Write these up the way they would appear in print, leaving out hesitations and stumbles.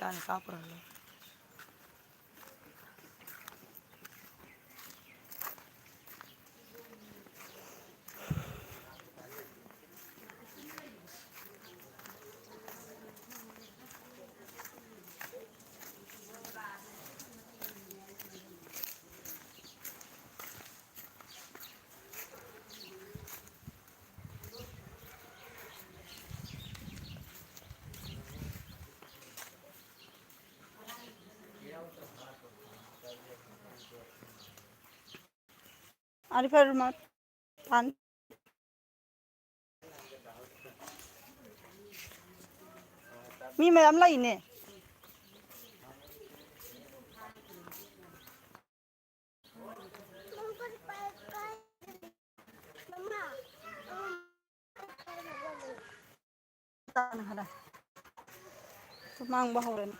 कान काप रहा आरिफर मत पान मी मैम लाइने मांग बहरन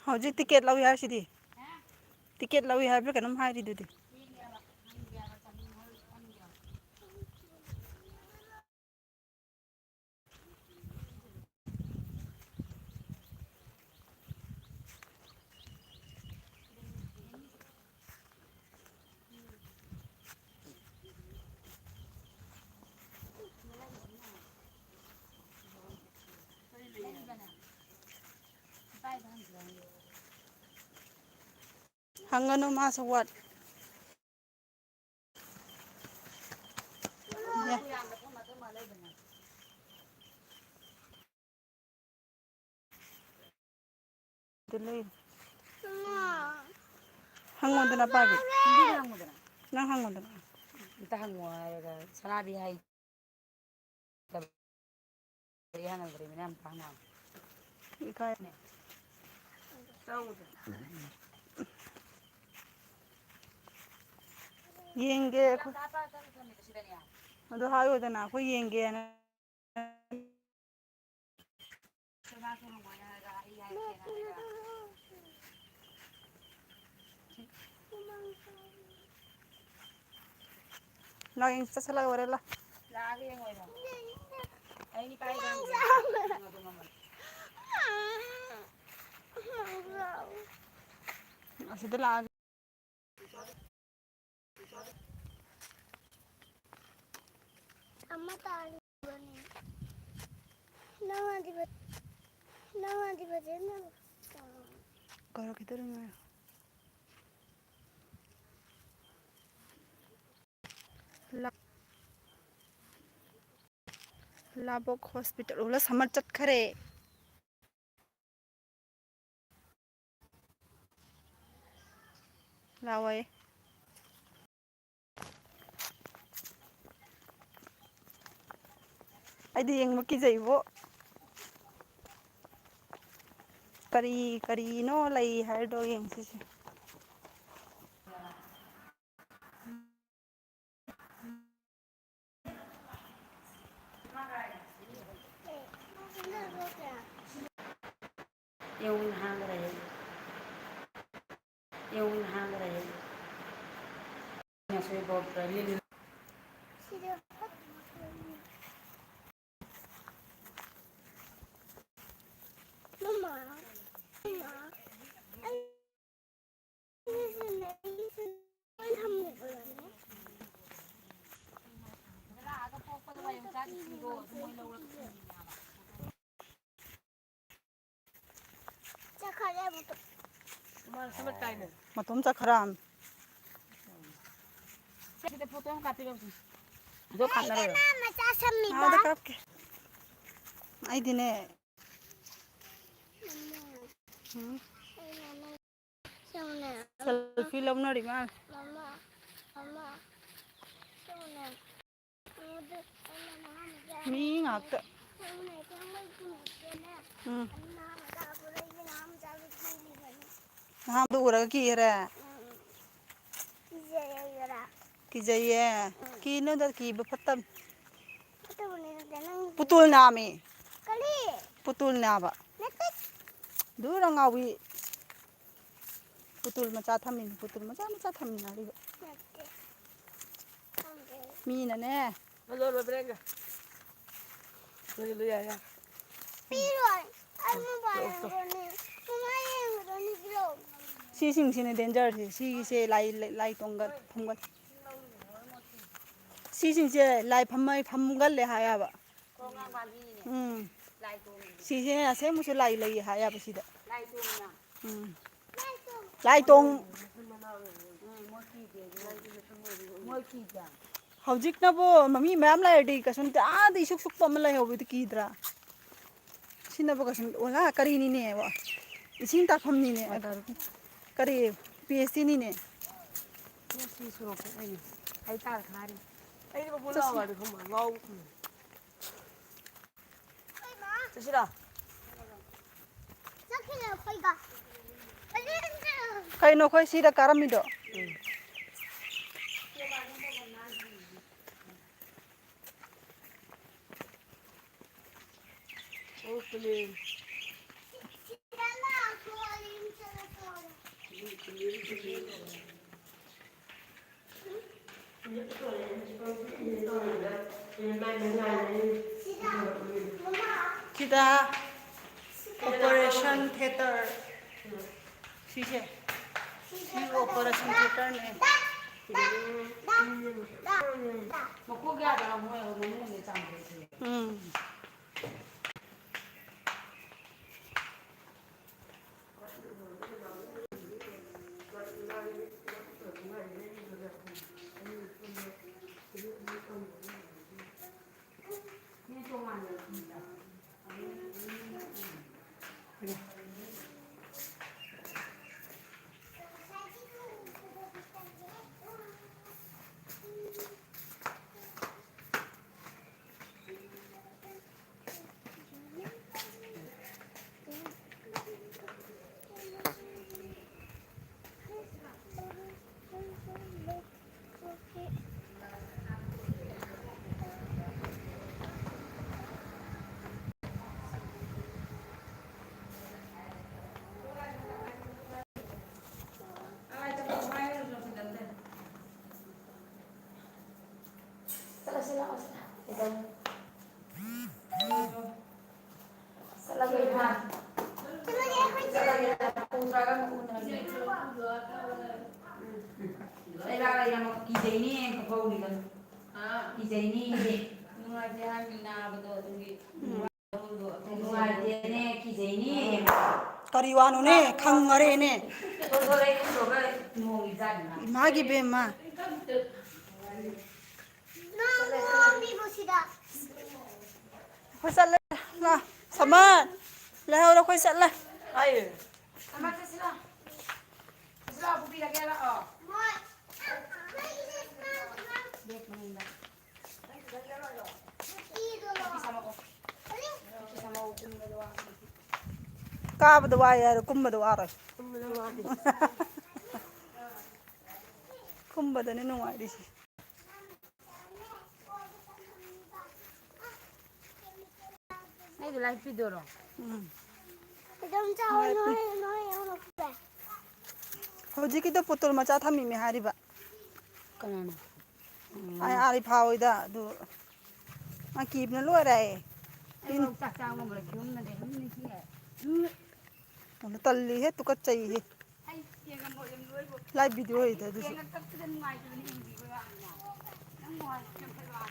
हौजी टिकेट लौ यार सिदी टिकेट लौ यार बे कनम हारी दुदी हंगनो मास व्हाट दिल्ली हंगोदना पाबी ना हंगोदना इता हंगो आएगा सना भी है तब यहाँ नजर में हम पाना इकाय ने येंगे अदो हायोदना को येंगे ना लागिंग चला वरेला लागे होइबा आइनी पाइ असिदे लाग अम्मा ताली बनी नवादी बजे ना करो किधर में लाबोक हॉस्पिटल ओला समर चटखरे लावाए आइदी यंग मकी जाइबो करी करी नो लई है दो यंग से यूं हांग रहे नशे बहुत रही मम्मा मतम चखराम फोटो हम कापी दो खाना रे हां दे काप के आई दिने सेल्फी लवना री मां मी ngak हाँ दूर की रे की जाइए की न दर की बफतम पुतुल नामी पुतुल नाबा दूर अंगावी पुतुल मचा थमिन पुतुल मचा मचा थमिनारिबा मीनने लो लो ब्रेक लो लो या Piroi, anu barangoni, kumayeng gro. सिसिंसिने डेन्जर सिसे लाई तोंगल फमगल सिसिंसे लाई फमगल हायाबा सिसे असे मुसे लाई लई हायाबा सिदा लाई तोंग हौजिकनबो ममी मैम लायडी कसुन आदि सुक सुक पम लय होबि कीद्रा सिनबो कसुन ओला करिनिने व इसिंग ताफमनिने करी पीएचडी निने पीएचडी सुरक आई तार खारी आई को बोला वाले को गाओ चसिरा Sakina paiga. कइनो खोइ सिदा कारमिदो okay Dala ako alim sa sora. सिदा ऑपरेशन थिएटर सिसे सी ऑपरेशन थिएटर ने मको गया था मोय हो मनु ने चांगे ये तो मान लो करिवानुने खंगरेने मागी बेमा No, mi busida. खोइ चल ला सामान ले हो खोइ चल आई अमा चसिरा चसिरा बुटी लगे ला Moi. देख महिंदा Idolo. sama ko sama ko kumelo काबद वायर कुंबद वार कुंबदने नुवाइदिसि नहीं तो लाइफ भी दो रो Idom chao no pe. होजिकिदो Putul मचा थमी मे हारिबा कनाना आइ आरि फावइदा दु मा कीबना लोरे इन चाक चाक में बोले क्यों ना दे हम नहीं किया उन तल्ली है तुक चई है आई ये का बोले लोई वो लाइव वीडियो है इधर ये का तब तक नुआई तो नहीं हिंदी को नंग नुआई क्यों फलवा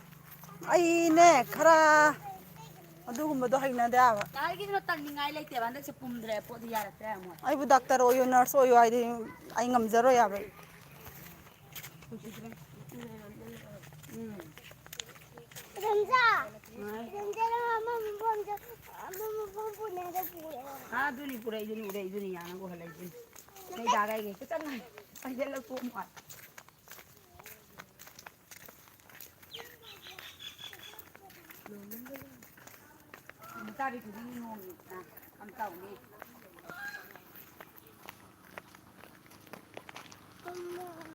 आई ने खरा अदुगुम्बदो हैनदाबा तार की तो तंगिंगाई लेते बंदक से पुमद्रे पोद यारते है मो आइबु डॉक्टर ओयो नर्स ओयो आइदि आई ngमजरो याबे Idom cha mama pun ada pula. हां दुनी पुरे दुनी याना को हलाई दिन नहीं दागाई के चल नहीं पहले लो को मार तारी खुदी नोंग ना हम ताऊ ने